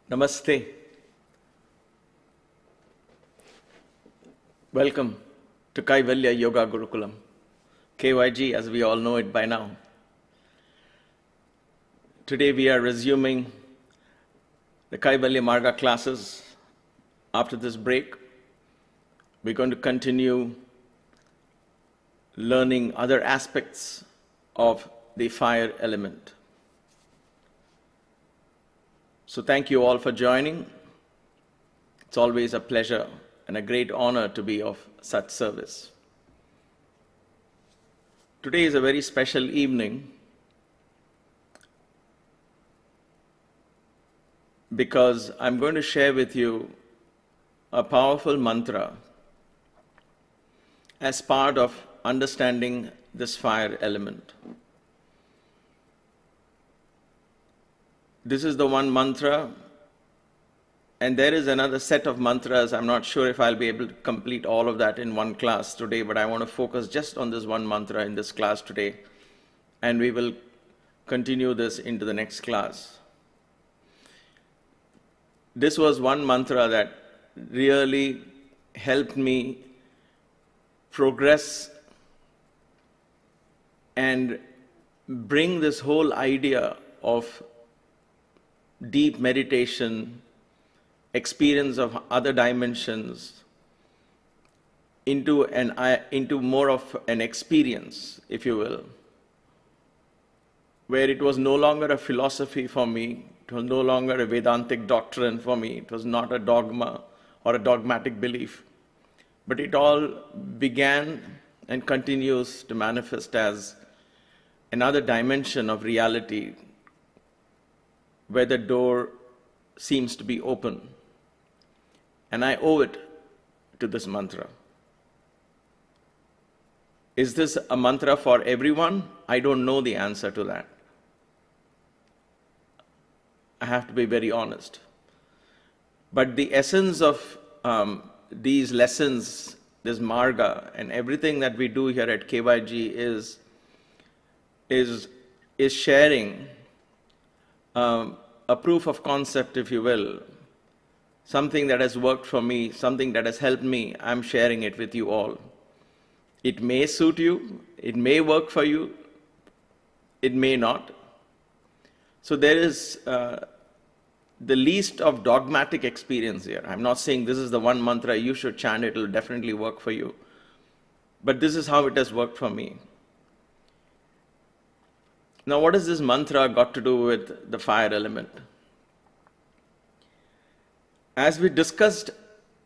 Namaste. Welcome to Kaivalya Yoga Gurukulam, KYG as we all know it by now. Today we are resuming the Kaivalya Marga classes. After this break, we're going to continue learning other aspects of the fire element. So thank you all for joining. It's always a pleasure and a great honor to be of such service. Today is a very special evening because I'm going to share with you a powerful mantra as part of understanding this fire element. This is the one mantra, and there is another set of mantras. I'm not sure if I'll be able to complete all of that in one class today, but I want to focus just on this one mantra in this class today, and we will continue this into the next class. This was one mantra that really helped me progress and bring this whole idea of deep meditation, experience of other dimensions into more of an experience, if you will, where it was no longer a philosophy for me, it was no longer a Vedantic doctrine for me, it was not a dogma or a dogmatic belief, but it all began and continues to manifest as another dimension of reality where the door seems to be open. And I owe it to this mantra. Is this a mantra for everyone? I don't know the answer to that. I have to be very honest. But the essence of these lessons, this marga, and everything that we do here at KYG is sharing a proof of concept, if you will, something that has worked for me, something that has helped me. I'm sharing it with you all. It may suit you, it may work for you, it may not. So there is the least of dogmatic experience here. I'm not saying this is the one mantra you should chant, it will definitely work for you. But this is how it has worked for me. Now, what has this mantra got to do with the fire element? As we discussed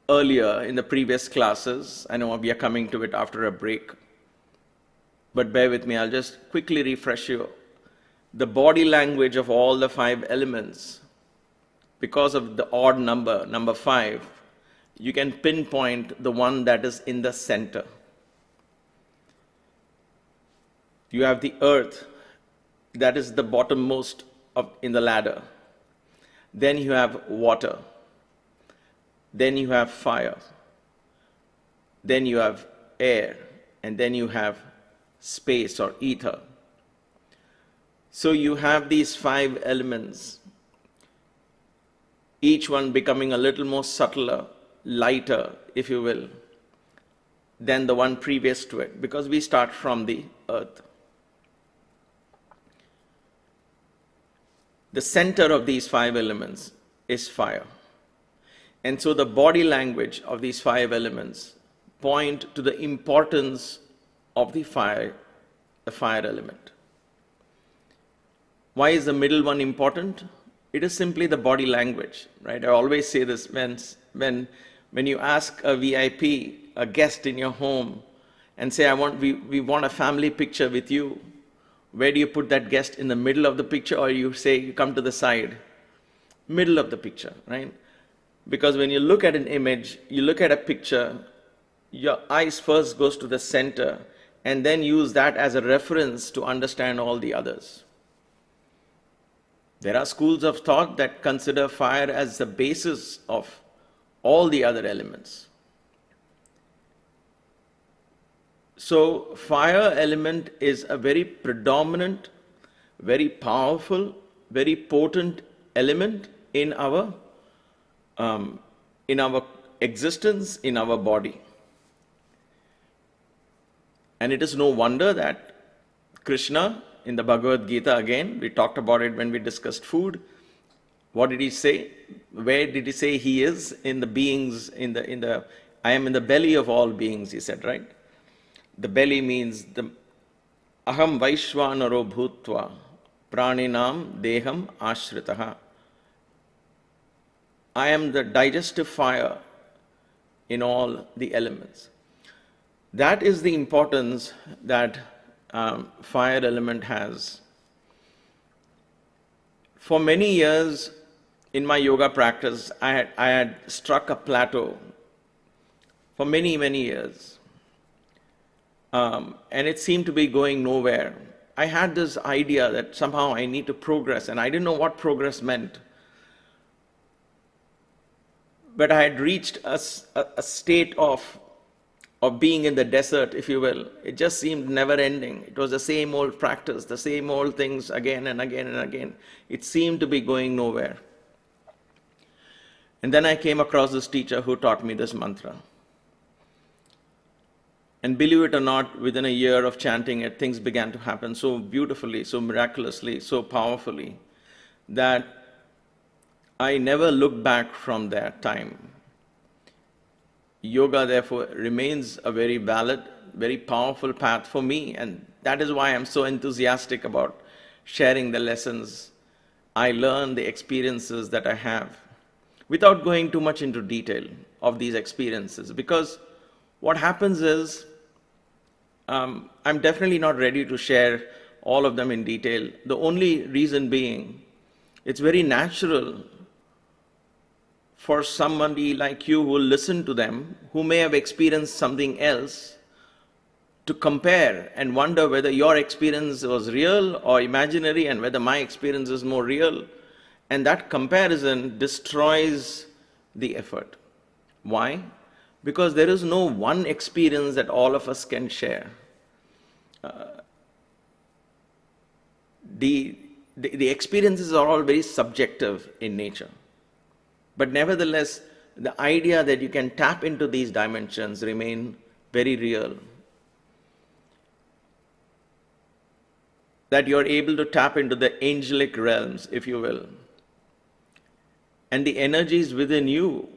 earlier in the previous classes, I know we are coming to it after a break, But bear with me, I'll just quickly refresh you. The body language of all the 5 elements, because of the odd number 5, you can pinpoint the one that is in the center. You have the earth, that is the bottommost in the ladder. Then you have water. Then you have fire. Then you have air. And then you have space or ether. So you have these 5 elements, each one becoming a little more subtler, lighter, if you will, than the one previous to it, because we start from the earth. The center of these 5 elements is fire. And so the body language of these 5 elements point to the importance of the fire element. Why is the middle one important? It is simply the body language, right? I always say this, when you ask a VIP, a guest in your home, and say, we want a family picture with you, where do you put that guest? In the middle of the picture, or you say, you come to the side? Middle of the picture, right? Because when you look at an image, you look at a picture, your eyes first goes to the center, and then use that as a reference to understand all the others. There are schools of thought that consider fire as the basis of all the other elements. So fire element is a very predominant, very powerful, very potent element in our existence, in our body. And it is no wonder that Krishna, in the Bhagavad Gita, again, we talked about it when we discussed food. What did he say? Where did he say he is? In the beings, I am in the belly of all beings, he said, right? The belly means the aham vaishvanaro bhutva praninam deham ashritaha. I am the digestive fire in all the elements. That is the importance that fire element has. For many years in my yoga practice, I had struck a plateau for many, many years. And it seemed to be going nowhere. I had this idea that somehow I need to progress, and I didn't know what progress meant. But I had reached a state of being in the desert, if you will. It just seemed never ending. It was the same old practice, the same old things again and again and again. It seemed to be going nowhere. And then I came across this teacher who taught me this mantra. And believe it or not, within a year of chanting it, things began to happen so beautifully, so miraculously, so powerfully, that I never looked back from that time. Yoga, therefore, remains a very valid, very powerful path for me, and that is why I'm so enthusiastic about sharing the lessons I learn, the experiences that I have, without going too much into detail of these experiences. Because what happens is, I'm definitely not ready to share all of them in detail. The only reason being, it's very natural for somebody like you who will listen to them, who may have experienced something else, to compare and wonder whether your experience was real or imaginary and whether my experience is more real. And that comparison destroys the effort. Why? Because there is no one experience that all of us can share. The experiences are all very subjective in nature. But nevertheless, the idea that you can tap into these dimensions remain very real. That you're able to tap into the angelic realms, if you will. And the energies within you,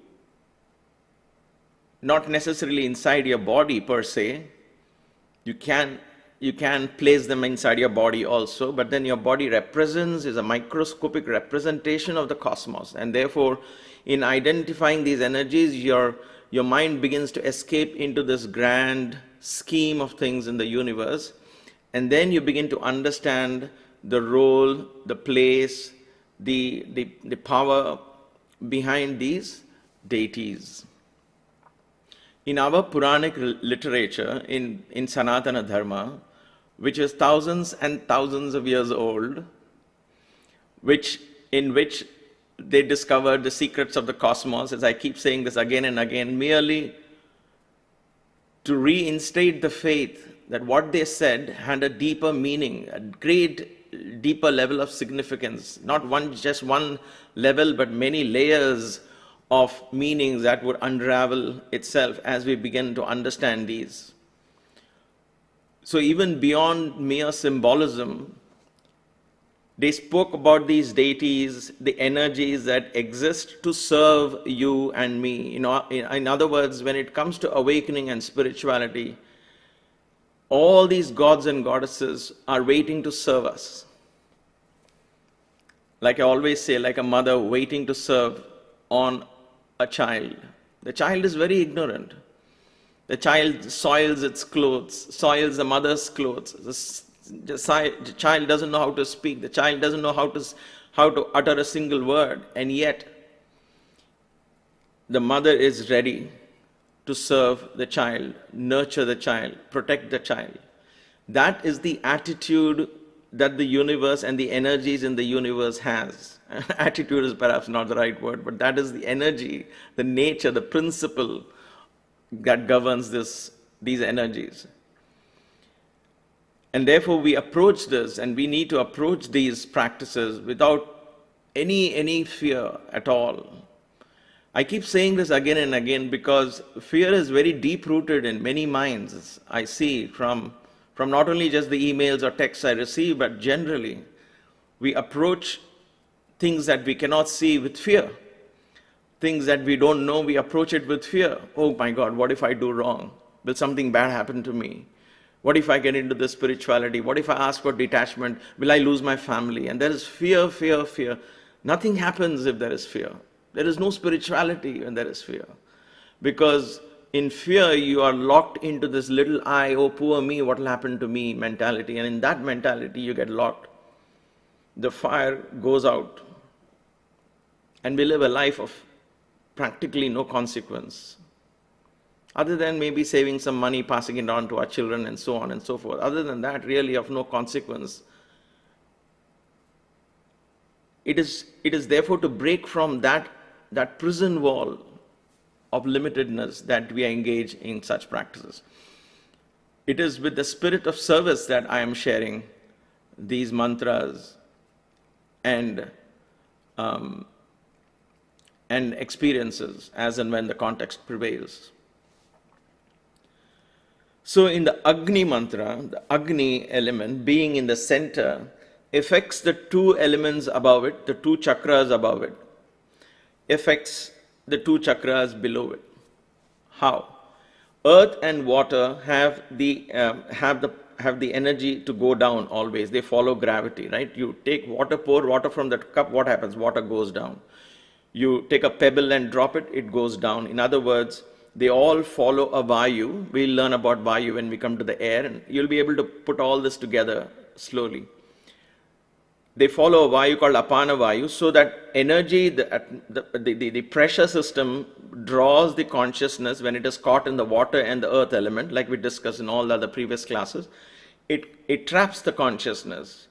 not necessarily inside your body per se, you can place them inside your body also, but then your body is a microscopic representation of the cosmos, and therefore in identifying these energies, your mind begins to escape into this grand scheme of things in the universe, And then you begin to understand the role, the place, the power behind these deities. In our Puranic literature, in Sanatana Dharma, which is thousands and thousands of years old, in which they discovered the secrets of the cosmos, as I keep saying this again and again, merely to reinstate the faith that what they said had a deeper meaning, a great deeper level of significance, not just one level, but many layers of meanings that would unravel itself as we begin to understand these. So even beyond mere symbolism, they spoke about these deities, the energies that exist to serve you and me. In other words, when it comes to awakening and spirituality, all these gods and goddesses are waiting to serve us. Like I always say, like a mother waiting to serve on a child. The child is very ignorant. The child soils its clothes, soils the mother's clothes. The child doesn't know how to speak. The child doesn't know how to utter a single word. And yet, the mother is ready to serve the child, nurture the child, protect the child. That is the attitude that the universe and the energies in the universe has. Attitude is perhaps not the right word, but that is the energy, the nature, the principle that governs these energies. And therefore we approach this, and we need to approach these practices without any fear at all. I keep saying this again and again because fear is very deep-rooted in many minds. I see from not only just the emails or texts I receive, but generally, we approach things that we cannot see with fear. Things that we don't know, we approach it with fear. Oh my God, what if I do wrong? Will something bad happen to me? What if I get into this spirituality? What if I ask for detachment? Will I lose my family? And there is fear, fear, fear. Nothing happens if there is fear. There is no spirituality when there is fear. Because in fear, you are locked into this little I, oh poor me, what will happen to me mentality. And in that mentality, you get locked. The fire goes out. And we live a life of practically no consequence. Other than maybe saving some money, passing it on to our children, and so on and so forth. Other than that, really of no consequence. It is therefore to break from that prison wall of limitedness that we engage in such practices. It is with the spirit of service that I am sharing these mantras and experiences as and when the context prevails. So in the Agni mantra, the Agni element being in the center affects the two elements above it, the two chakras above it, affects the two chakras below it. How? Earth and water have the energy to go down always. They follow gravity, right? You take water, pour water from that cup, what happens? Water goes down. You take a pebble and drop it, it goes down. In other words, they all follow a Vayu. We'll learn about Vayu when we come to the air, and you'll be able to put all this together slowly. They follow a Vayu called Apana Vayu, so that energy, the pressure system draws the consciousness when it is caught in the water and the earth element, like we discussed in all the other previous classes. It traps the consciousness.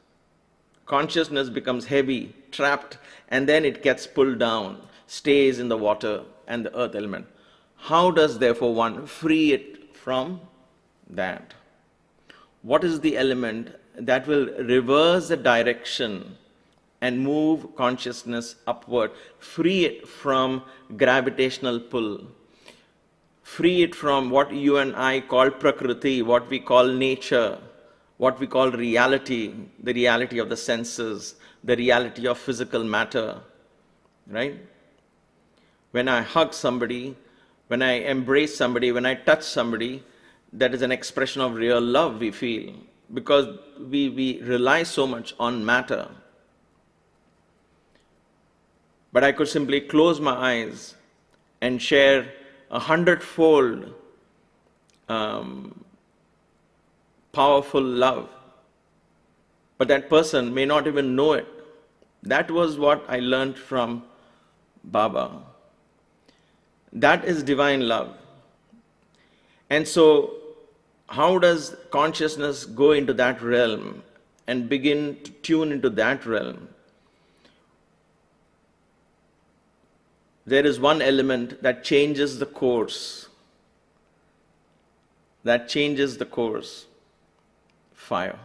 Consciousness becomes heavy, trapped, and then it gets pulled down, stays in the water and the earth element. How does therefore one free it from that? What is the element that will reverse the direction and move consciousness upward, free it from gravitational pull, free it from what you and I call prakriti, what we call nature, what we call reality, the reality of the senses, the reality of physical matter, right? When I hug somebody, when I embrace somebody, when I touch somebody, that is an expression of real love we feel, because we rely so much on matter. But I could simply close my eyes and share 100-fold powerful love but that person may not even know it. That was what I learned from Baba. That is divine love. And so, how does consciousness go into that realm and begin to tune into that realm? There is one element that changes the course. That changes the course. Fire.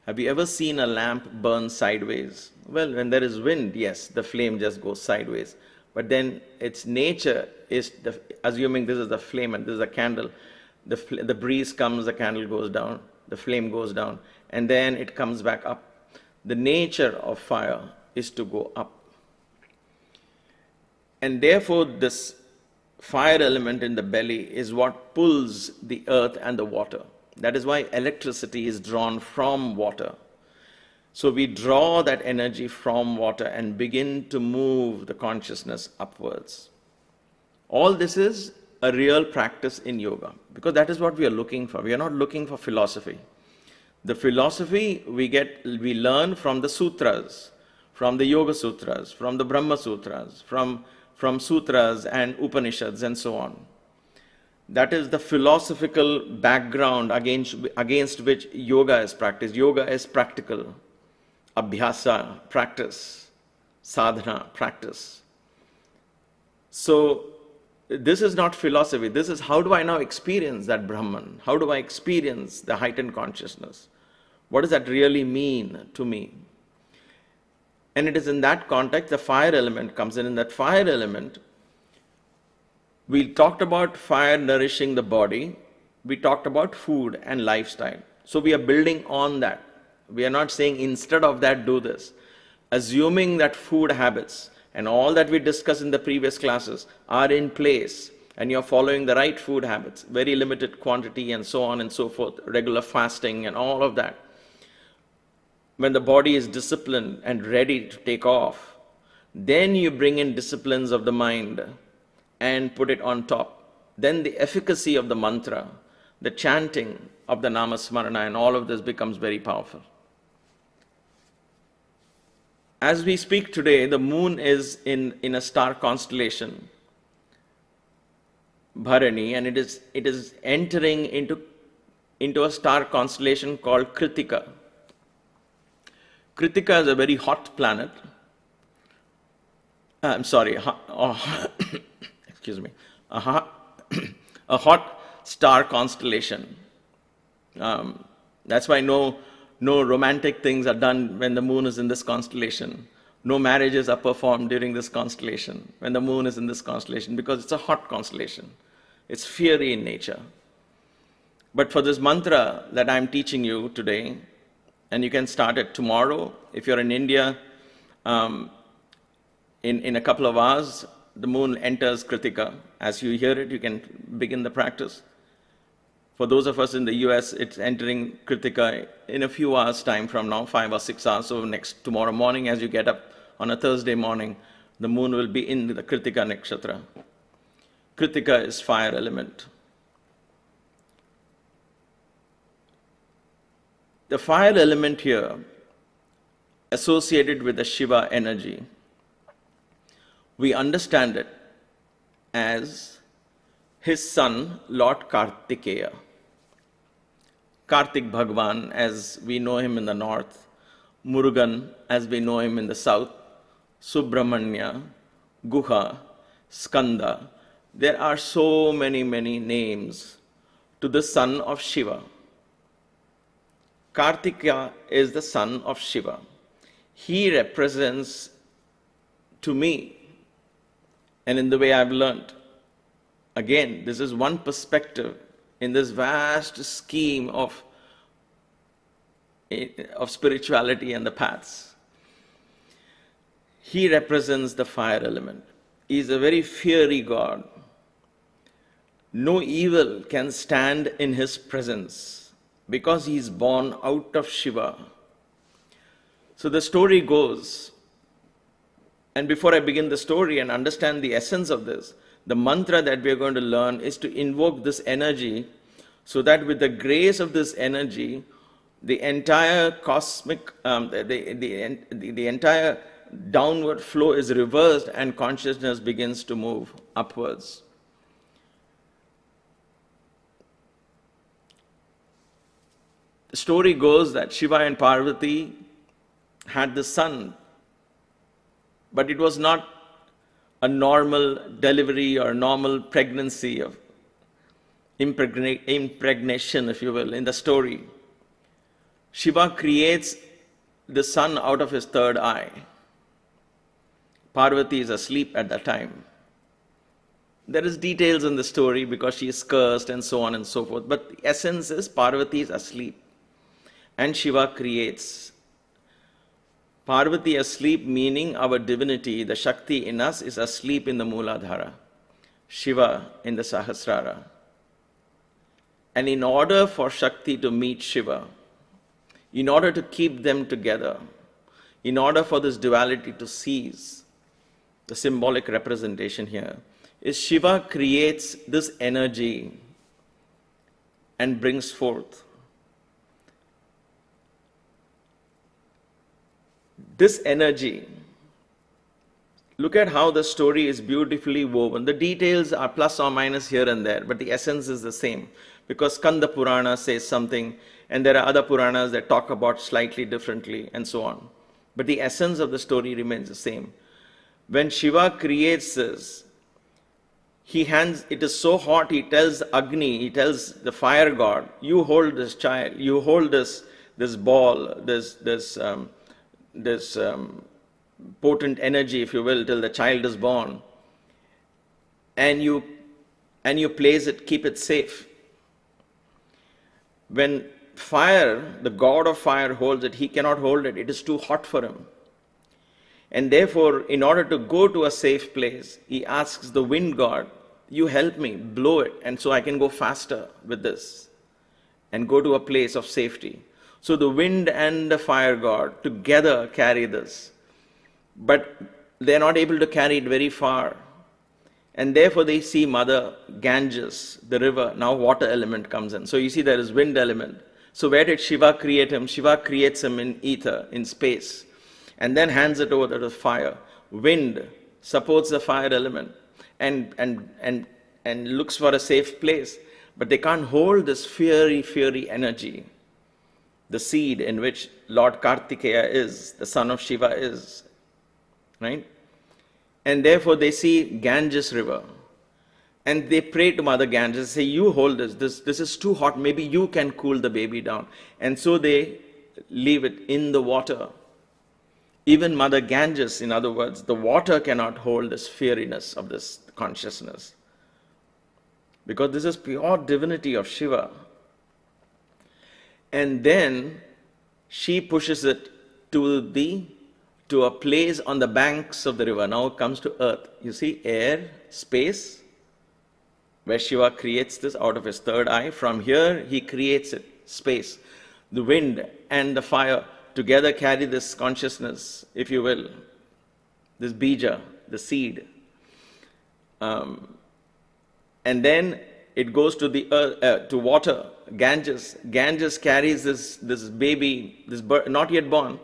Have you ever seen a lamp burn sideways? Well, when there is wind, yes, the flame just goes sideways. But then its nature is, assuming this is the flame and this is a candle, the breeze comes, the candle goes down, the flame goes down, and then it comes back up. The nature of fire is to go up. And therefore, this fire element in the belly is what pulls the earth and the water. That is why electricity is drawn from water. So we draw that energy from water and begin to move the consciousness upwards. All this is a real practice in yoga, because that is what we are looking for. We are not looking for philosophy. The philosophy we learn from the sutras, from the Yoga Sutras, from the Brahma Sutras, from sutras and Upanishads and so on. That is the philosophical background against which yoga is practiced. Yoga is practical. Abhyasa, practice. Sadhana, practice. So, this is not philosophy. This is how do I now experience that Brahman? How do I experience the heightened consciousness? What does that really mean to me? And it is in that context the fire element comes in. In that fire element, we talked about fire nourishing the body. We talked about food and lifestyle. So we are building on that. We are not saying instead of that do this. Assuming that food habits and all that we discussed in the previous classes are in place and you're following the right food habits, very limited quantity and so on and so forth, regular fasting and all of that. When the body is disciplined and ready to take off, then you bring in disciplines of the mind and put it on top. Then the efficacy of the mantra, the chanting of the namasmarana and all of this becomes very powerful. As we speak today, the moon is in a star constellation, Bharani, and it is entering into a star constellation called Kritika. Kritika is a very hot planet. Excuse me. A hot star constellation. That's why no romantic things are done when the moon is in this constellation. No marriages are performed during this constellation when the moon is in this constellation, because it's a hot constellation. It's fiery in nature. But for this mantra that I'm teaching you today, and you can start it tomorrow, if you're in India, in a couple of hours, the moon enters Kritika. As you hear it, you can begin the practice. For those of us in the US, it's entering Kritika in a few hours' time from now, 5 or 6 hours. So tomorrow morning, as you get up on a Thursday morning, the moon will be in the Kritika nakshatra. Kritika is fire element. The fire element here, associated with the Shiva energy, we understand it as his son, Lord Kartikeya. Kartik Bhagwan, as we know him in the north, Murugan, as we know him in the south, Subrahmanya, Guha, Skanda. There are so many names to the son of Shiva. Kartikeya is the son of Shiva. He represents, to me, and in the way I've learned, again, this is one perspective in this vast scheme of spirituality and the paths. He represents the fire element. He is a very fiery God. No evil can stand in his presence because he is born out of Shiva. So the story goes, and before I begin the story and understand the essence of this, the mantra that we are going to learn is to invoke this energy so that with the grace of this energy, the entire cosmic, the entire downward flow is reversed and consciousness begins to move upwards. The story goes that Shiva and Parvati had the son, but it was not a normal delivery or normal pregnancy of impregnation, if you will, in the story. Shiva creates the son out of his third eye. Parvati is asleep at that time. There is details in the story because she is cursed and so on and so forth, but the essence is Parvati is asleep and Shiva creates. Parvati asleep meaning our divinity, the Shakti in us is asleep in the Mooladhara, Shiva in the Sahasrara. And in order for Shakti to meet Shiva, in order to keep them together, in order for this duality to cease, the symbolic representation here is Shiva creates this energy and brings forth. This energy, look at how the story is beautifully woven. The details are plus or minus here and there, but the essence is the same. Because Skanda Purana says something, and there are other Puranas that talk about slightly differently, and so on. But the essence of the story remains the same. When Shiva creates this, it is so hot, he tells Agni, he tells the fire god, you hold this child, you hold this ball, this potent energy, if you will, till the child is born, and you place it, keep it safe. When fire, the god of fire holds it, he cannot hold it. It is too hot for him. And therefore, in order to go to a safe place, he asks the wind god, you help me, blow it, and so I can go faster with this and go to a place of safety. So the wind and the fire god together carry this. But they're not able to carry it very far. And therefore they see Mother Ganges, the river, now water element comes in. So you see there is wind element. So where did Shiva create him? Shiva creates him in ether, in space, and then hands it over to the fire. Wind supports the fire element and looks for a safe place. But they can't hold this fiery energy, the seed in which Lord Kartikeya is, the son of Shiva is, right? And therefore they see Ganges river. And they pray to Mother Ganges, say, you hold this is too hot, maybe you can cool the baby down. And so they leave it in the water. Even Mother Ganges, in other words, the water cannot hold this fieriness of this consciousness. Because this is pure divinity of Shiva. And then she pushes it to a place on the banks of the river. Now it comes to earth. You see, air, space, where Shiva creates this out of his third eye. From here, he creates it, space. The wind and the fire together carry this consciousness, if you will, this bījaṃ, the seed. And then it goes to the earth, to water, Ganges. Ganges carries this baby, this bird, not yet born,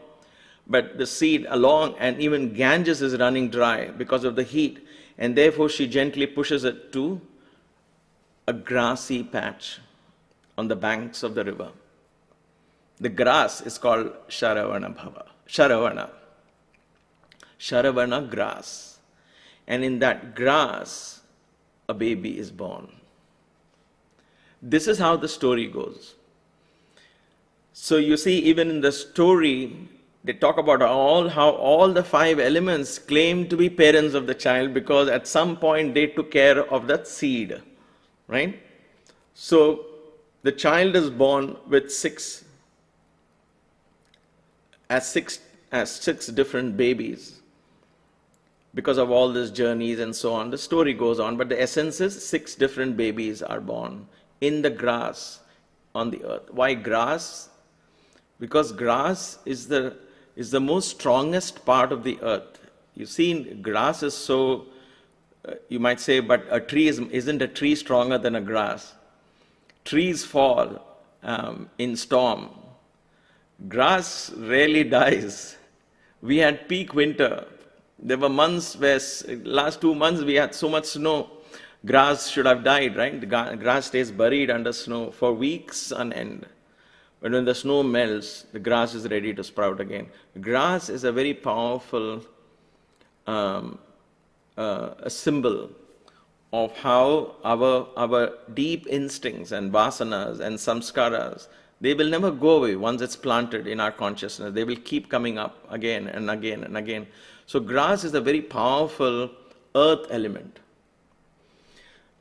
but the seed along, and even Ganges is running dry because of the heat, and therefore she gently pushes it to a grassy patch on the banks of the river. The grass is called Sharavana Bhava. Sharavana grass. And in that grass, a baby is born. This is how the story goes. So you see, even in the story, they talk about how all the five elements claim to be parents of the child because at some point they took care of that seed, right? So the child is born with six different babies because of all these journeys and so on. The story goes on, but the essence is 6 different babies are born in the grass on the earth. Why grass? Because grass is the most strongest part of the earth. You see, grass is so, you might say, but a tree isn't a tree stronger than a grass? Trees fall in storm, Grass rarely dies. We had peak winter. There were months where, last 2 months, we had so much snow. Grass should have died, right? The grass stays buried under snow for weeks on end. But when the snow melts, the grass is ready to sprout again. Grass is a very powerful a symbol of how our deep instincts and vasanas and samskaras, they will never go away once it's planted in our consciousness. They will keep coming up again and again and again. So grass is a very powerful earth element,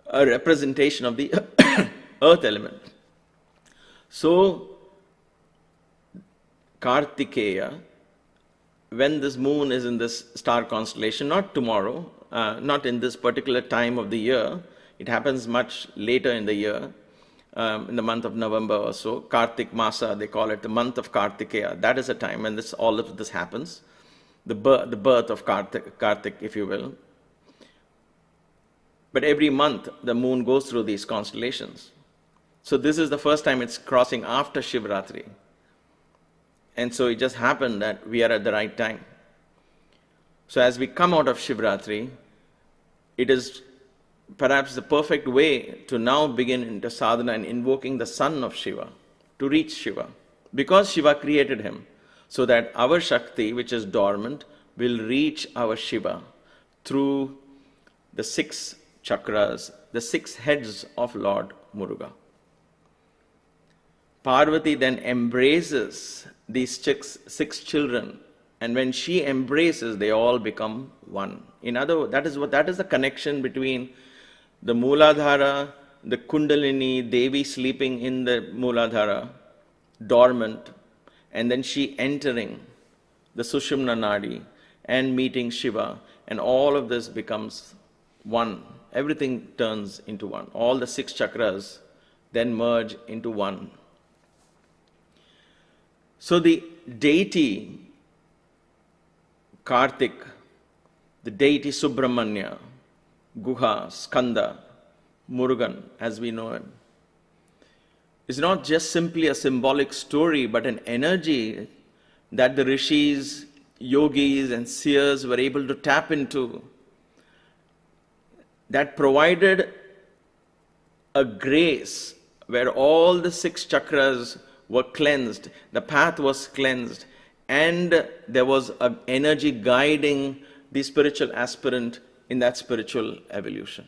a representation of the earth element. So Kartikeya, when this moon is in this star constellation, not tomorrow, not in this particular time of the year, it happens much later in the year, in the month of November or so, Kartik Masa, they call it the month of Kartikeya. That is a time when all of this happens, the birth of Kartik, if you will. But every month, the moon goes through these constellations. So this is the first time it's crossing after Shivratri. And so it just happened that we are at the right time. So as we come out of Shivratri, it is perhaps the perfect way to now begin into sadhana and invoking the son of Shiva, to reach Shiva. Because Shiva created him, so that our Shakti, which is dormant, will reach our Shiva through the 6 chakras, the 6 heads of Lord Muruga. Parvati then embraces these 6 children, and when she embraces, they all become one. In other words, that is the connection between the Mooladhara, the Kundalini, Devi sleeping in the Mooladhara, dormant, and then she entering the Sushumna Nadi and meeting Shiva, and all of this becomes one. Everything turns into one. All the 6 chakras then merge into one. So the deity Kartik, the deity Subramanya, Guha, Skanda, Murugan, as we know him, is not just simply a symbolic story, but an energy that the rishis, yogis, and seers were able to tap into, that provided a grace where all the 6 chakras were cleansed, the path was cleansed, and there was an energy guiding the spiritual aspirant in that spiritual evolution.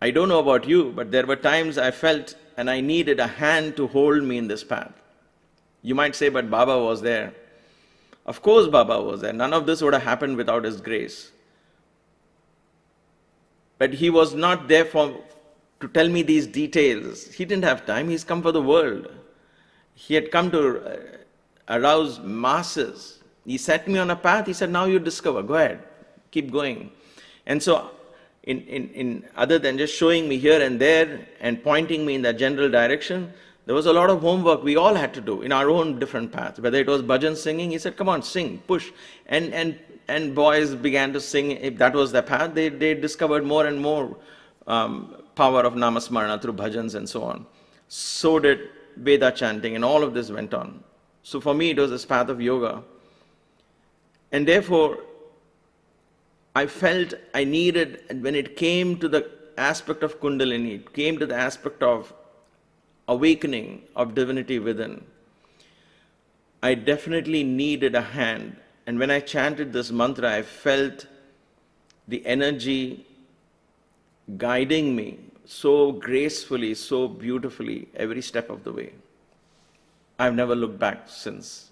I don't know about you, but there were times I felt and I needed a hand to hold me in this path. You might say, but Baba was there. Of course Baba was there. None of this would have happened without his grace. But he was not there to tell me these details. He didn't have time. He's come for the world. He had come to arouse masses. He set me on a path. He said, now you discover. Go ahead. Keep going. And so, in other than just showing me here and there and pointing me in that general direction, there was a lot of homework we all had to do in our own different paths. Whether it was bhajan singing, he said, come on, sing, push. And boys began to sing. If that was their path, they discovered more and more power of namasmarana through bhajans and so on. So did Veda chanting, and all of this went on. So for me, it was this path of yoga. And therefore, I felt I needed, when it came to the aspect of Kundalini, it came to the aspect of awakening of divinity within, I definitely needed a hand. And when I chanted this mantra, I felt the energy guiding me so gracefully, so beautifully, every step of the way. I've never looked back since.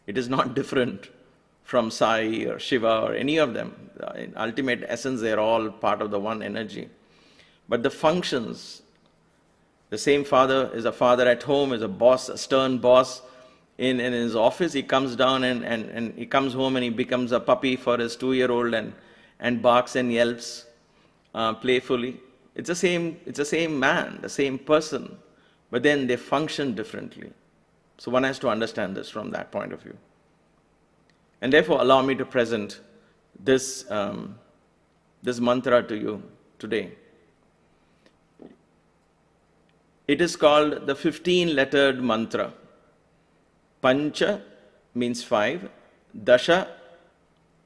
It is not different from Sai or Shiva or any of them. In ultimate essence, they're all part of the one energy. But the functions, the same father is a father at home, is a boss, a stern boss. In his office, he comes down and he comes home and he becomes a puppy for his 2-year-old and barks and yelps playfully. It's the same man, the same person, but then they function differently. So one has to understand this from that point of view. And therefore, allow me to present this mantra to you today. It is called the 15-lettered mantra. Pancha means 5, Dasha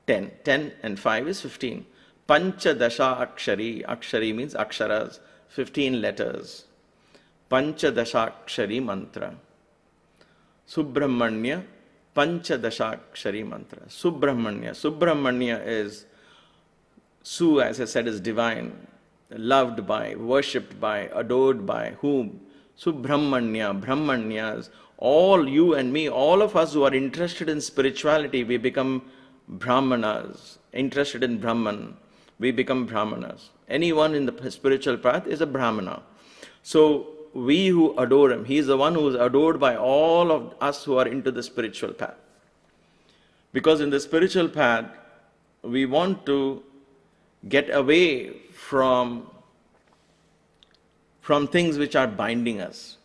10. 10 and 5 is 15. Pancha-Dashakshari, Akshari means aksharas, 15 letters. Pancha-Dashakshari mantra. Subrahmanya, Pancha-Dashakshari mantra. Subrahmanya. Subramanya is, Su, as I said, is divine, loved by, worshipped by, adored by whom? Subrahmanya, Brahmanyas. All you and me, all of us who are interested in spirituality, we become brahmanas. Interested in Brahman, we become brahmanas. Anyone in the spiritual path is a brahmana. So we who adore him, he is the one who is adored by all of us who are into the spiritual path. Because in the spiritual path, we want to get away from things which are binding us.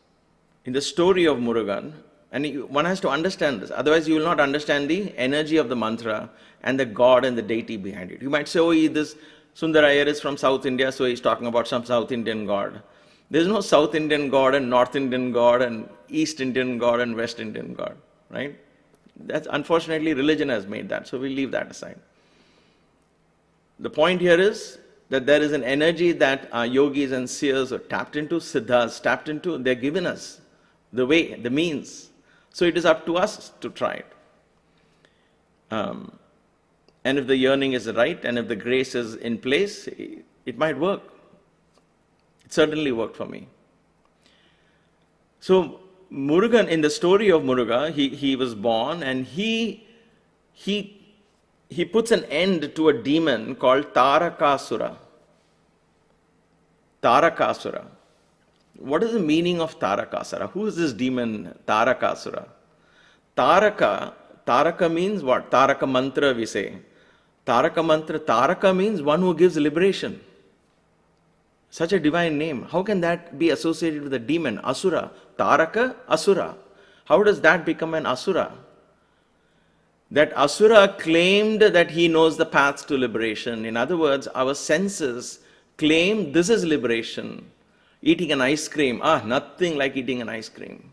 In the story of Murugan, and one has to understand this, otherwise you will not understand the energy of the mantra and the God and the deity behind it. You might say, oh, this Sunder Iyer is from South India, so he's talking about some South Indian God. There's no South Indian God and North Indian God and East Indian God and West Indian God, right? That's unfortunately religion has made that, so we'll leave that aside. The point here is that there is an energy that our yogis and seers are tapped into, siddhas tapped into, they're given us the way, the means. So it is up to us to try it. And if the yearning is right and if the grace is in place, it might work. It certainly worked for me. So Murugan, in the story of Muruga, he was born and he puts an end to a demon called Tarakasura. Tarakasura. What is the meaning of Tarakasura? Who is this demon, Tarakasura? Taraka means what? Taraka Mantra we say. Taraka Mantra, Taraka means one who gives liberation. Such a divine name. How can that be associated with a demon? Asura. Taraka, Asura. How does that become an Asura? That Asura claimed that he knows the paths to liberation. In other words, our senses claim this is liberation. Eating an ice cream, nothing like eating an ice cream.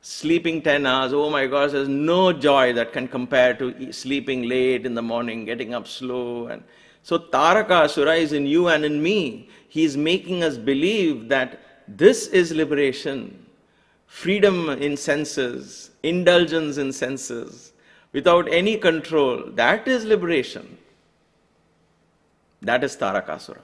Sleeping 10 hours, oh my gosh, there's no joy that can compare to sleeping late in the morning, getting up slow. And so Tarakasura is in you and in me. He's making us believe that this is liberation. Freedom in senses, indulgence in senses, without any control. That is liberation. That is Tarakasura.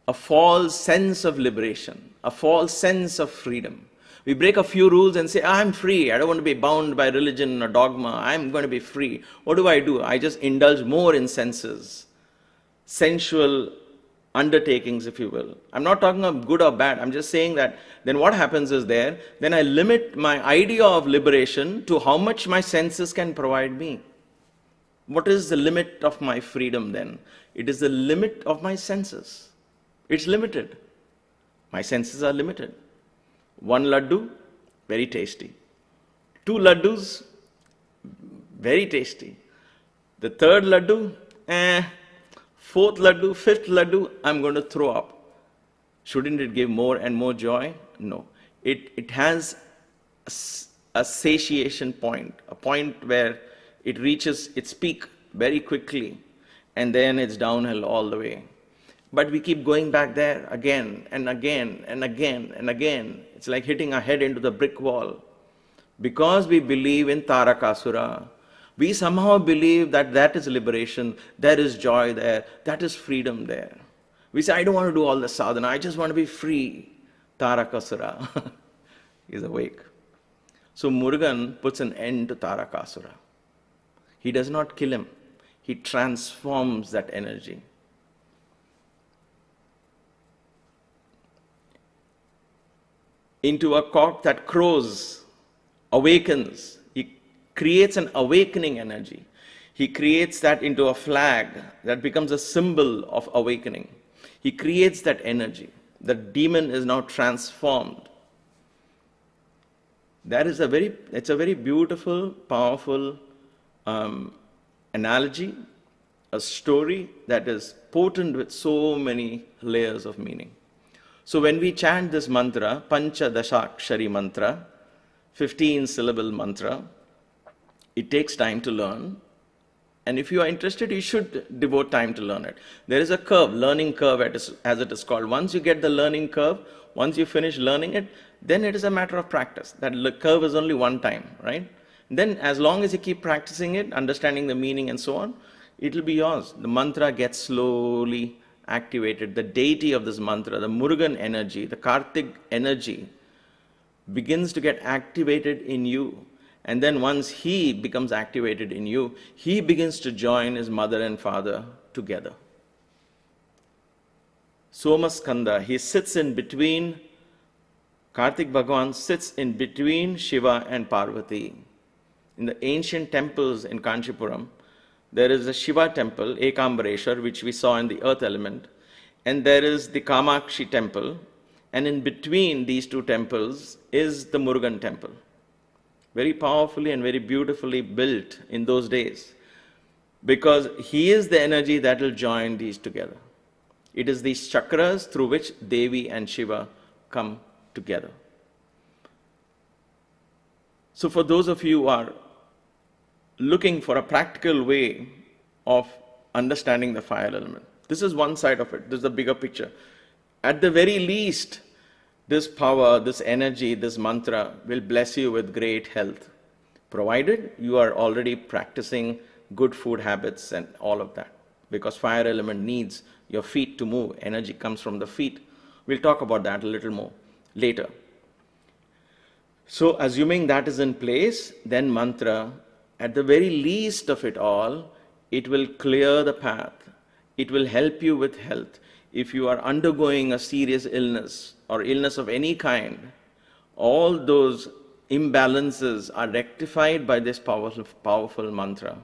A false sense of liberation, a false sense of freedom. We break a few rules and say, I'm free. I don't want to be bound by religion or dogma. I'm going to be free. What do? I just indulge more in senses, sensual undertakings, if you will. I'm not talking of good or bad. I'm just saying that then what happens is then I limit my idea of liberation to how much my senses can provide me. What is the limit of my freedom then? It is the limit of my senses. It's limited. My senses are limited. 1 laddu, very tasty. 2 laddus, very tasty. The 3rd laddu, 4th laddu, 5th laddu, I'm going to throw up. Shouldn't it give more and more joy? No. It has a satiation point, a point where it reaches its peak very quickly, and then it's downhill all the way. But we keep going back there again and again and again and again. It's like hitting our head into the brick wall. Because we believe in Tarakasura, we somehow believe that that is liberation, there is joy there, that is freedom there. We say, I don't want to do all the sadhana, I just want to be free. Tarakasura is awake. So Murugan puts an end to Tarakasura. He does not kill him. He transforms that energy. Into a cock that crows, awakens. He creates an awakening energy. He creates that into a flag that becomes a symbol of awakening. He creates that energy. The demon is now transformed. It's a very beautiful, powerful analogy, a story that is potent with so many layers of meaning. So when we chant this mantra, Pancha-Dashakshari mantra, 15 syllable mantra, it takes time to learn. And if you are interested, you should devote time to learn it. There is a curve, learning curve as it is called. Once you get the learning curve, once you finish learning it, then it is a matter of practice. That curve is only one time, right? Then as long as you keep practicing it, understanding the meaning and so on, it will be yours. The mantra gets slowly activated. The deity of this mantra, the Murugan energy, the Kartik energy, begins to get activated in you. And then once he becomes activated in you, he begins to join his mother and father together. Somaskanda, he sits in between, Kartik Bhagavan sits in between Shiva and Parvati. In the ancient temples in Kanchipuram, there is a Shiva temple, Ekambareshwar, which we saw in the earth element, and there is the Kamakshi temple, and in between these two temples is the Murugan temple. Very powerfully and very beautifully built in those days, because he is the energy that will join these together. It is these chakras through which Devi and Shiva come together. So for those of you who are looking for a practical way of understanding the fire element, this is one side of it. This is the bigger picture. At the very least, this power, this energy, this mantra will bless you with great health, provided you are already practicing good food habits and all of that. Because fire element needs your feet to move. Energy comes from the feet. We'll talk about that a little more later. So assuming that is in place, then mantra, at the very least of it all, it will clear the path. It will help you with health. If you are undergoing a serious illness or illness of any kind, all those imbalances are rectified by this powerful mantra.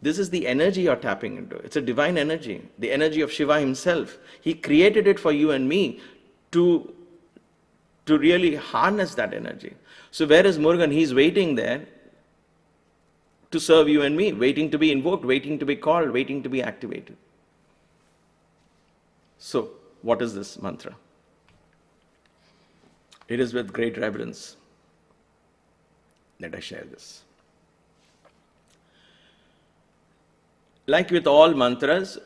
This is the energy you're tapping into. It's a divine energy, the energy of Shiva himself. He created it for you and me to really harness that energy. So where is Murugan? He's waiting there to serve you and me, waiting to be invoked, waiting to be called, waiting to be activated. So, what is this mantra? It is with great reverence that I share this. Like with all mantras,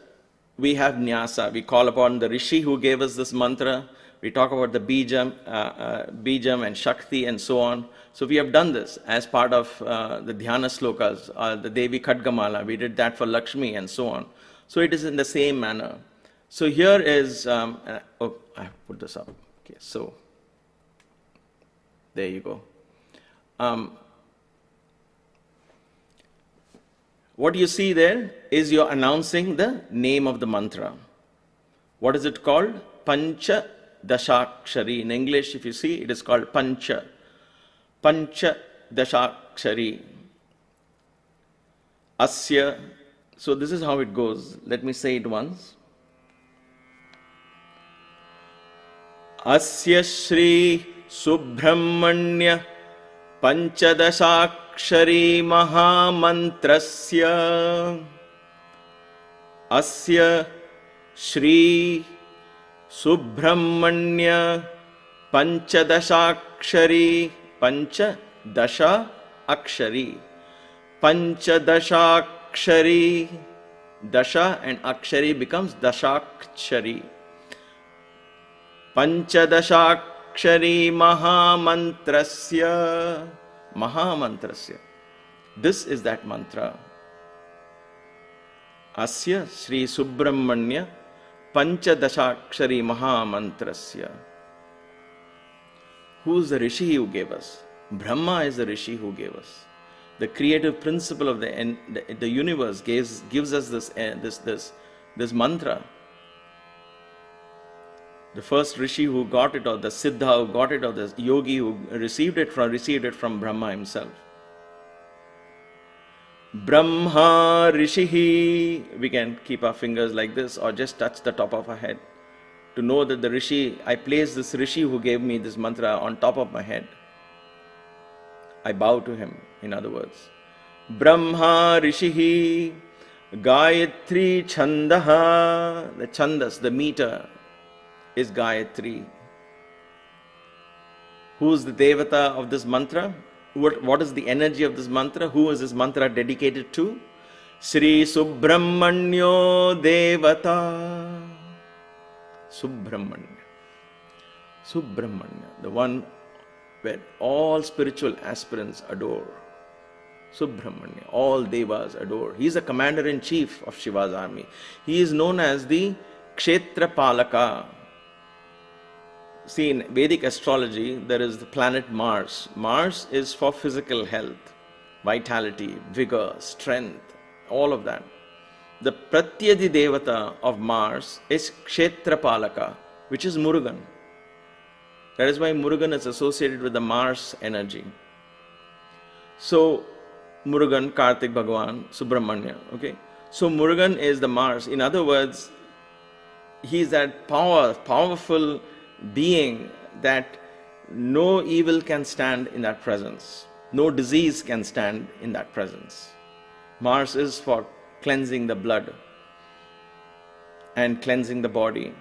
we have Nyasa. We call upon the ṛṣiḥ who gave us this mantra. We talk about the bījaṃ and śaktiḥ and so on. So we have done this as part of the dhyana slokas, the Devi Khadgamala. We did that for Lakshmi and so on. So it is in the same manner. So here is, I put this up. Okay, so there you go. What you see there is you're announcing the name of the mantra. What is it called? Pancha-Dashakshari. In English, if you see, it is called Pancha. Pancha-Dashakshari. Asya. So this is how it goes. Let me say it once. Asya Shri Subramanya Pancha-Dashakshari Maha mantrasya. Asya Shri Subramanya Pancha-Dashakshari Pancha-Dashakshari Pancha-Dashakshari. Dasha and Akshari becomes Dashakshari. Pancha-Dashakshari Maha mantrasya. Maha mantrasya. This is that mantra. Asya Shri Subramanya Pancha-Dashakshari Maha mantrasya. Who is the ṛṣiḥ who gave us? Brahmā is the ṛṣiḥ who gave us. The creative principle of the universe gives us this mantra. The first ṛṣiḥ who got it, or the siddha who got it, or the yogi who received it from Brahmā himself. Brahmā ṛṣiḥ. We can keep our fingers like this or just touch the top of our head to know that the ṛṣiḥ, I place this ṛṣiḥ who gave me this mantra on top of my head. I bow to him, in other words. Brahmā ṛṣiḥ gāyatrī chandaḥ. The chandas, the meter, is Gayatri. Who is the devatā of this mantra? What is the energy of this mantra? Who is this mantra dedicated to? Shri Subrahmaṇyo devatā. Subramanya. Subrahmanya, the one where all spiritual aspirants adore. Subrahmanya, all devas adore. He is the commander-in-chief of Shiva's army. He is known as the Kshetrapalaka. See, in Vedic astrology, there is the planet Mars. Mars is for physical health, vitality, vigor, strength, all of that. The Pratyadi Devata of Mars is Kshetrapalaka, which is Murugan. That is why Murugan is associated with the Mars energy. So, Murugan, Kartik Bhagavan, Subramanya. Okay? So, Murugan is the Mars. In other words, he is that powerful being that no evil can stand in that presence. No disease can stand in that presence. Mars is for cleansing the blood and cleansing the body,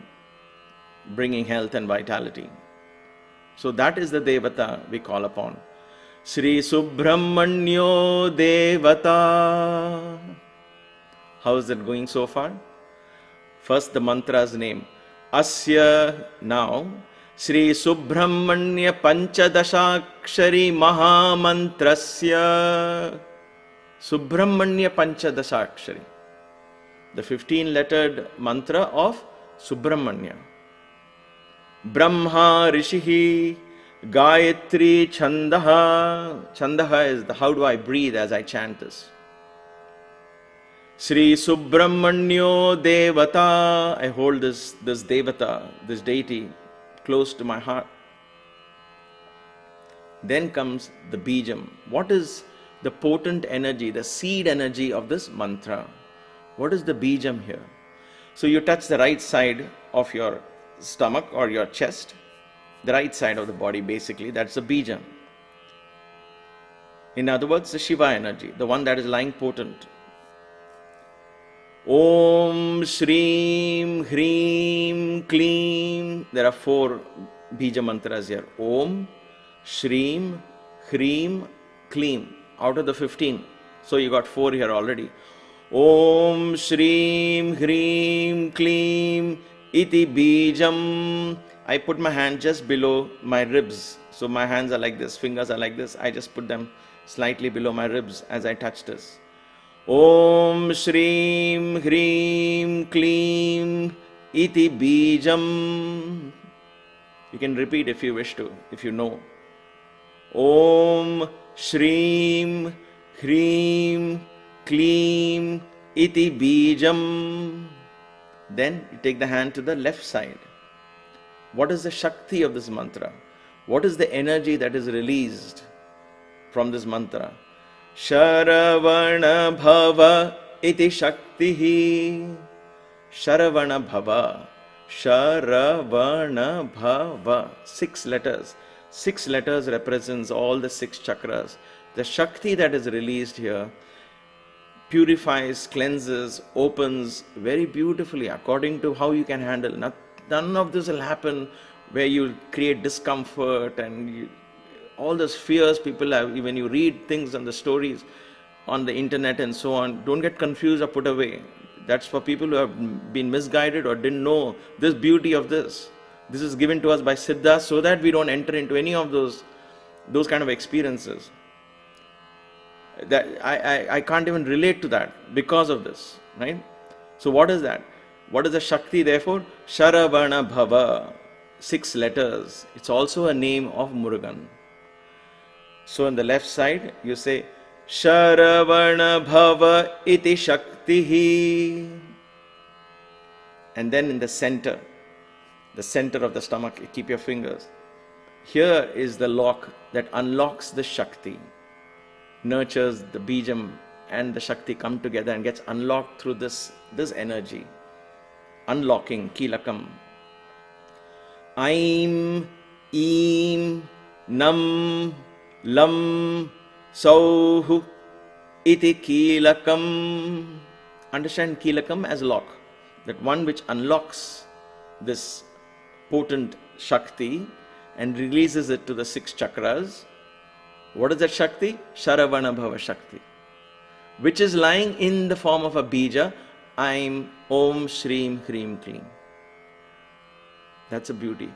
bringing health and vitality. So that is the devata we call upon. Shri Subrahmaṇyo devatā. How is it going so far? First the mantra's name. Asya, now, Shri Subrahmanya Pancha-Dashakshari Maha mantrasya. Subrahmanya Pancha-Dashakshari. The 15-lettered mantra of Subramanya. Brahmā ṛṣiḥ, gāyatrī, chandaḥ. Chandaḥ is the how do I breathe as I chant this. Shri Subrahmaṇyo devatā. I hold this devatā, this deity, close to my heart. Then comes the bījaṃ. What is the potent energy, the seed energy of this mantra? What is the bījaṃ here? So you touch the right side of your stomach or your chest, the right side of the body basically, that's the bījaṃ. In other words, the Shiva energy, the one that is lying potent. Om, śrīṃ, hrīṃ, klīṃ. There are 4 bija mantras here. Om, śrīṃ, hrīṃ, klīṃ. Out of the 15. So you got 4 here already. Om, śrīṃ, hrīṃ, klīṃ, iti bījaṃ. I put my hand just below my ribs. So my hands are like this, fingers are like this. I just put them slightly below my ribs as I touch this. Om Shriṃ Hrīṃ Klīṃ Iti bījaṃ. You can repeat if you wish to, if you know. Om Shriṃ Hrīṃ Klīṃ Iti bījaṃ. Then you take the hand to the left side. What is the shakti of this mantra? What is the energy that is released from this mantra? Sharavana bhava iti śaktiḥ. Sharavana bhava. Sharavana bhava. 6 letters. 6 letters represents all the 6 chakras. The shakti that is released here purifies, cleanses, opens very beautifully according to how you can handle. None of this will happen where you create discomfort and all those fears people have. When you read things on the stories on the internet and so on, don't get confused or put away. That's for people who have been misguided or didn't know this beauty of this. This is given to us by Siddhas so that we don't enter into any of those kind of experiences. That I can't even relate to that because of this, right? So what is that? What is the Shakti therefore? Sharavana Bhava, 6 letters. It's also a name of Murugan. So on the left side you say Sharavana Bhava iti śaktiḥ. And then in the center of the stomach, you keep your fingers. Here is the lock that unlocks the Shakti. Nurtures the bījaṃ and the Shakti come together and gets unlocked through this energy. Unlocking, kīlakam. Aim, Eem, Nam, Lam, sauḥ, iti kīlakam. Understand kīlakam as lock. That one which unlocks this potent Shakti and releases it to the 6 chakras. What is that Shakti? Sharavana Bhava Shakti, which is lying in the form of a bija. I'm Om Shriṃ Hrīṃ Klīṃ. That's a beauty.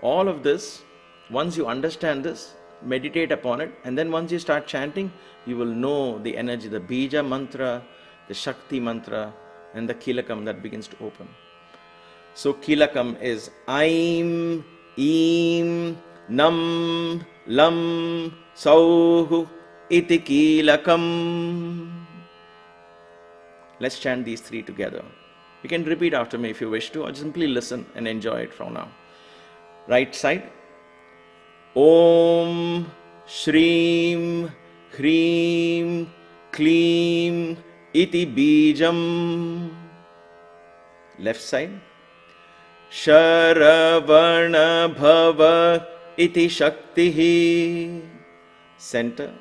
All of this, once you understand this, meditate upon it, and then once you start chanting, you will know the energy, the bījaṃ mantra, the Shakti mantra, and the kīlakam that begins to open. So kīlakam is Aim, Eem, Nam, Lam, Sauḥ, Iti kīlakam. Let's chant these 3 together. You can repeat after me if you wish to, or simply listen and enjoy it from now. Right side. Om Shriṃ Hrīṃ Klīṃ Iti bījaṃ. Left side. Sharavana Bhava Iti śaktiḥ. Center.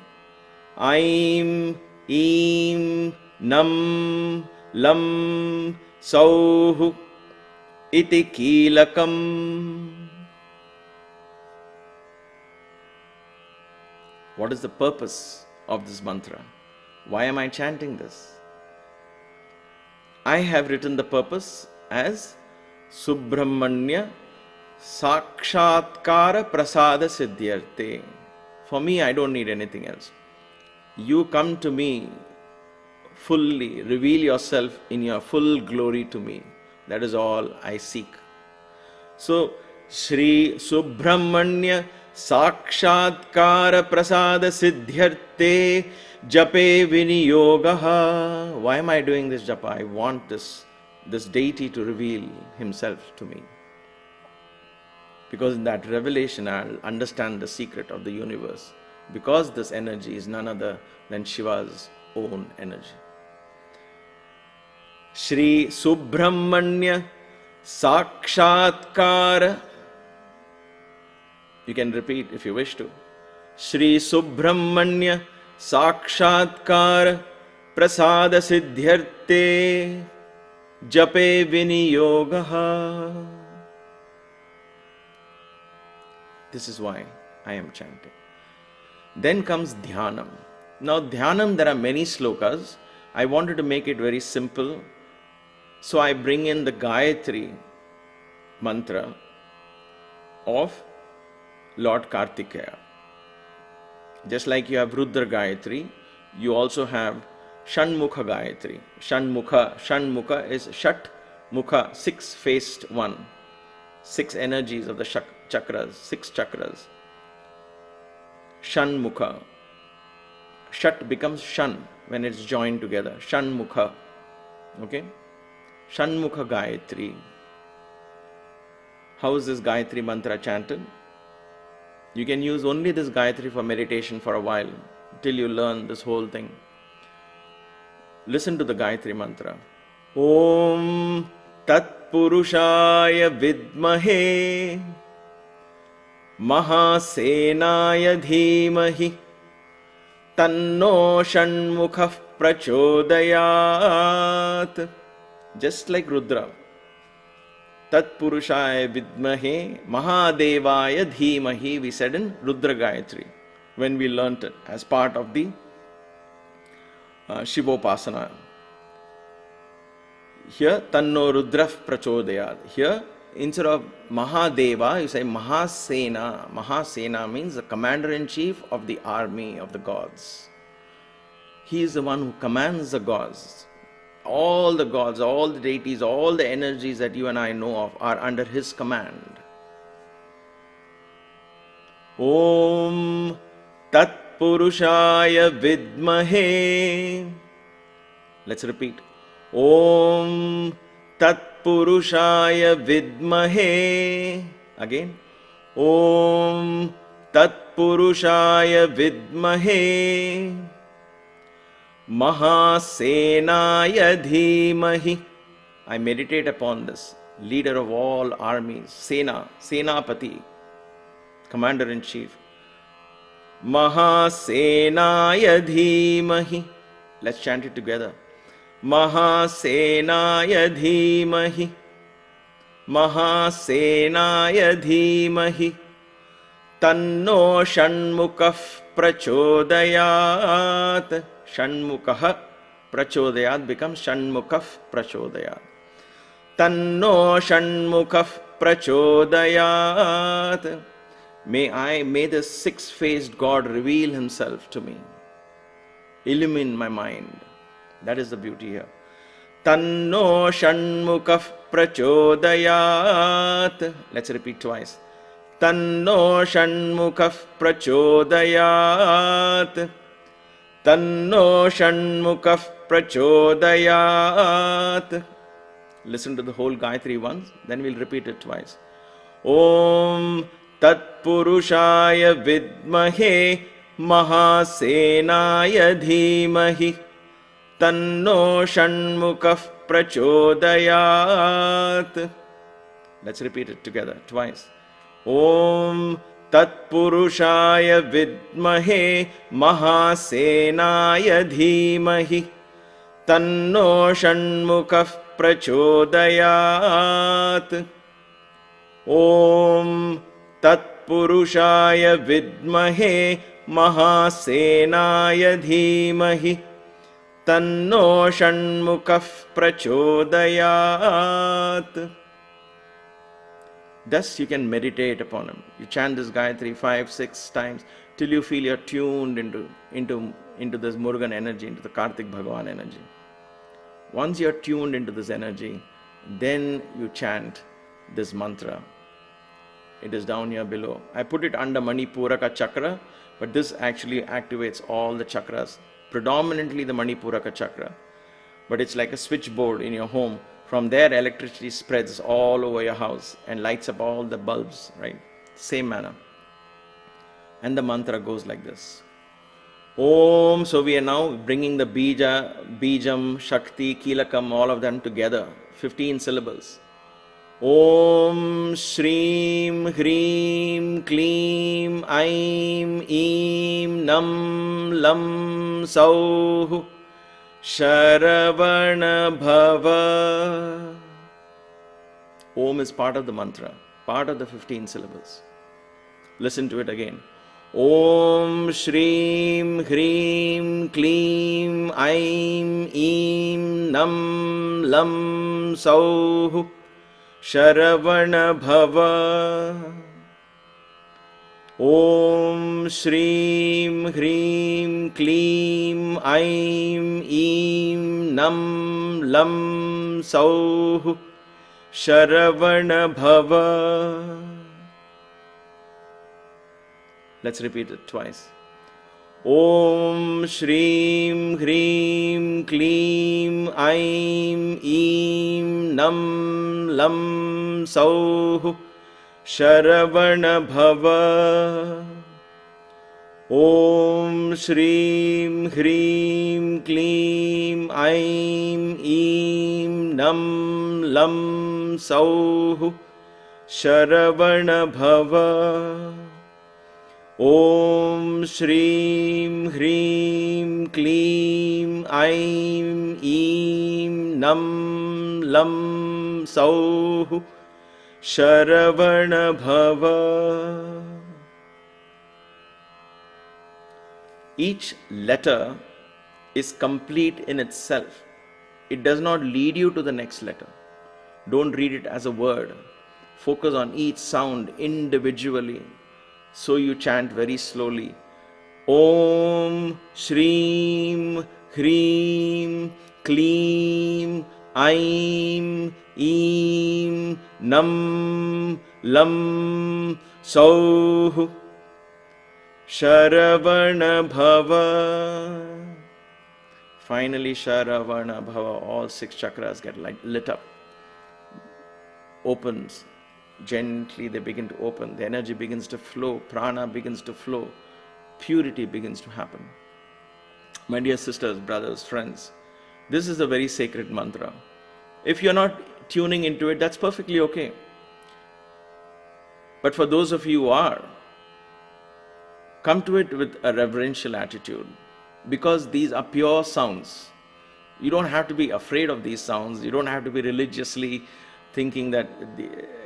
Aim, Eem, Nam, Lam, Sauḥ, Iti kīlakam. What is the purpose of this mantra? Why am I chanting this? I have written the purpose as Subrahmanya Sakshatkara Prasada Siddhyarte. For me, I don't need anything else. You come to me fully, reveal yourself in your full glory to me. That is all I seek. So, Shri Subrahmanya Sakshatkara Prasada Siddhyarte Jape Viniyogaha. Why am I doing this japa? I want this deity to reveal himself to me. Because in that revelation, I'll understand the secret of the universe. Because this energy is none other than Shiva's own energy. Shri Subrahmanya Sakshatkara. You can repeat if you wish to. Shri Subrahmanya Sakshatkara Prasada Siddhyarte Jape Viniyogaha. This is why I am chanting. Then comes Dhyanam. Now Dhyanam, there are many slokas. I wanted to make it very simple. So I bring in the Gayatri Mantra of Lord Kartikeya. Just like you have Rudra Gayatri, you also have Shanmukha Gayatri. Shanmukha is Shat Mukha, 6-faced one. 6 energies of the chakras, 6 chakras. Shanmukha. Shat becomes Shan when it's joined together. Shanmukha. Okay? Shanmukha Gayatri. How is this Gayatri mantra chanted? You can use only this Gayatri for meditation for a while, till you learn this whole thing. Listen to the Gayatri mantra. Om Tat Purushaya Vidmahe Maha Senaya Dhimahi Tanno Shanmukha Prachodayat. Just like Rudra. Tat Purushaya Vidmahe Mahadevaya Dhimahi, we said in Rudra Gayatri when we learnt it as part of the Shivopasana. Here, Tanno Rudra Prachodayat. Here, instead of Mahadeva, you say Mahasena. Mahasena means the commander-in-chief of the army of the gods. He is the one who commands the gods. All the gods, all the deities, all the energies that you and I know of are under his command. Om Tat Purushaya Vidmahe. Let's repeat. Om Tat Purushaya Vidmahe. Again. Om Tat Purushaya Vidmahe Maha Senaya Dhimahi. I meditate upon this. Leader of all armies. Sena. Senapati. Commander-in-chief. Maha Senaya Dhimahi. Let's chant it together. Maha Senaya Dhimahi महासेनाय धीमहि तन्नो षण्मुखः प्रचोदयात्. षण्मुखः prachodayat becomes षण्मुखः prachodayat. Tanno षण्मुखः prachodayat. May the six-faced God reveal himself to me. Illumine my mind. That is the beauty here. Tanno षण्मुखः prachodayat. Let's repeat twice. Tanno षण्मुखः prachodayat. Tanno षण्मुखः prachodayat. Listen to the whole Gayatri once, then we'll repeat it twice. Om Tat Purushaya Vidmahe Mahasenaya Dhimahi Tanno षण्मुखः prachodayat. Let's repeat it together twice. Om Tat Purushaya Vidmahe Mahasenaya Dhimahi Tanno षण्मुखः prachodayat. Om Tat Purushaya Vidmahe Mahasenaya Dhimahi Tanno षण्मुखः prachodayat. Thus you can meditate upon him. You chant this Gayatri 5-6 times till you feel you're tuned into this Murugan energy, into the Kartik Bhagavan energy. Once you're tuned into this energy, then you chant this mantra. It is down here below. I put it under Manipuraka chakra, but this actually activates all the chakras, predominantly the Manipuraka chakra. But it's like a switchboard in your home. From there, electricity spreads all over your house and lights up all the bulbs, right? Same manner. And the mantra goes like this. Om. So we are now bringing the bījaṃ, śaktiḥ, kīlakam, all of them together. 15 syllables. Om śrīṃ, hrīṃ, klīṃ, aim, īm, nam, lam, sauḥ, sharavana bhava. Om is part of the mantra, part of the 15 syllables. Listen to it again. Om śrīṃ, hrīṃ, klīṃ, aim, īm, nam, lam, sauḥ, sharavana bhava. Om śrīṃ, hrīṃ, klīṃ, aim, īm, nam, lam, sauḥ, sharavana bhava. Let's repeat it twice. Om śrīṃ, hrīṃ, klīṃ, aim, īm, nam, lam, sauḥ, sharavana bhava. Om śrīṃ, hrīṃ, klīṃ, aim, īm, nam, lam, sauḥ, sharavana bhava. Om śrīṃ, hrīṃ, klīṃ, aim, īm, nam, lam, sauḥ, sharavana bhava. Each letter is complete in itself. It does not lead you to the next letter. Don't read it as a word. Focus on each sound individually. So you chant very slowly. Om śrīṃ, hrīṃ, klīṃ, aim, īm, nam, lam, sauḥ, sharavana bhava. Finally, sharavana bhava, all 6 chakras get lit up. Opens. Gently they begin to open. The energy begins to flow. Prana begins to flow. Purity begins to happen. My dear sisters, brothers, friends, this is a very sacred mantra. If you're not tuning into it, that's perfectly okay. But for those of you who are, come to it with a reverential attitude, because these are pure sounds. You don't have to be afraid of these sounds. You don't have to be religiously thinking that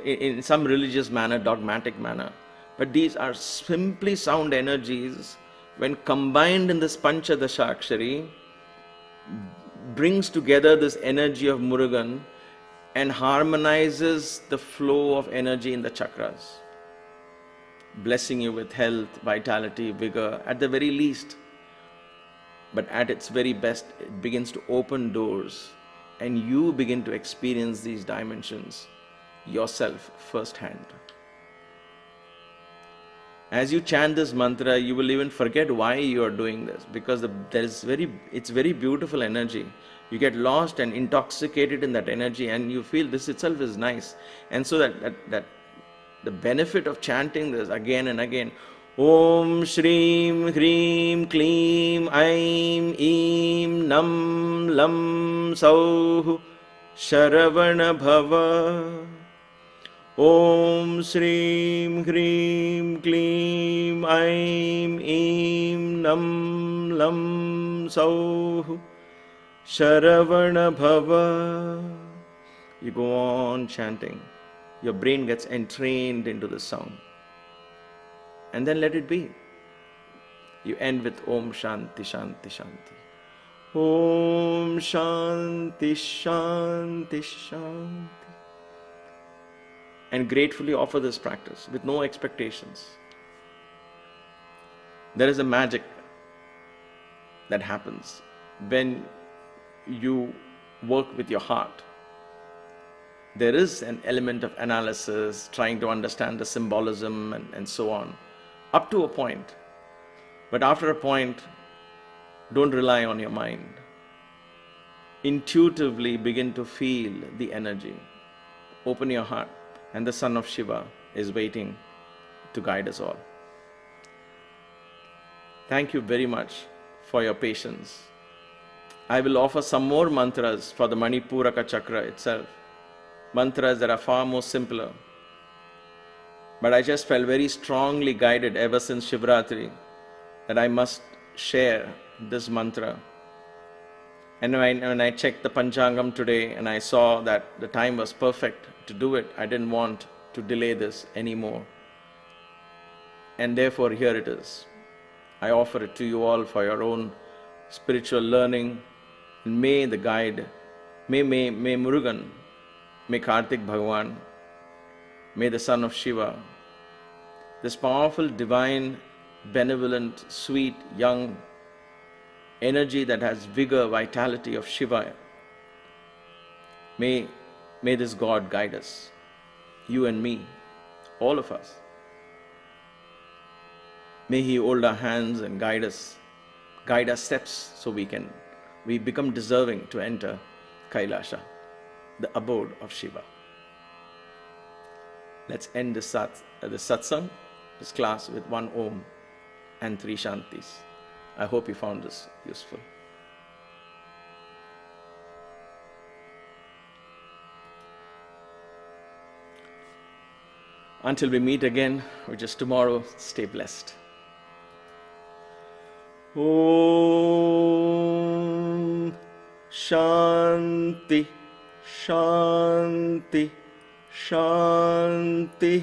in some religious manner, dogmatic manner. But these are simply sound energies, when combined in this Pancha-Dashakshari, brings together this energy of Murugan and harmonizes the flow of energy in the chakras, blessing you with health, vitality, vigor, at the very least. But at its very best, it begins to open doors, and you begin to experience these dimensions yourself firsthand. As you chant this mantra, you will even forget why you are doing this, because it's very beautiful energy. You get lost and intoxicated in that energy, and you feel this itself is nice. And so that the benefit of chanting this again and again, Om Shriṃ Hrīṃ Klīṃ Aim Eem Nam Lam Sauḥ Sharavana Bhava. Om Shriṃ Hrīṃ Klīṃ Aim Eem Nam Lam Sauḥ Sharavana Bhava. You go on chanting. Your brain gets entrained into the sound. And then let it be. You end with Om Shanti Shanti Shanti. Om Shanti Shanti Shanti. And gratefully offer this practice with no expectations. There is a magic that happens when you work with your heart. There is an element of analysis, trying to understand the symbolism and so on, up to a point. But after a point, don't rely on your mind. Intuitively begin to feel the energy. Open your heart, and the Son of Shiva is waiting to guide us all. Thank you very much for your patience. I will offer some more mantras for the Manipuraka Chakra itself. Mantras that are far more simpler. But I just felt very strongly guided ever since Shivratri that I must share this mantra. And when I checked the Panchangam today and I saw that the time was perfect to do it, I didn't want to delay this anymore. And therefore here it is. I offer it to you all for your own spiritual learning. And may the guide, may Murugan, may Kartik Bhagavan, may the Son of Shiva, this powerful, divine, benevolent, sweet, young energy that has vigor, vitality of Shiva, may this God guide us, you and me, all of us. May He hold our hands and guide our steps so we become deserving to enter Kailasha, the abode of Shiva. Let's end this satsang, this class, with one Om and 3 Shantis. I hope you found this useful. Until we meet again, which is tomorrow, stay blessed. Om Shanti Shanti Shanti.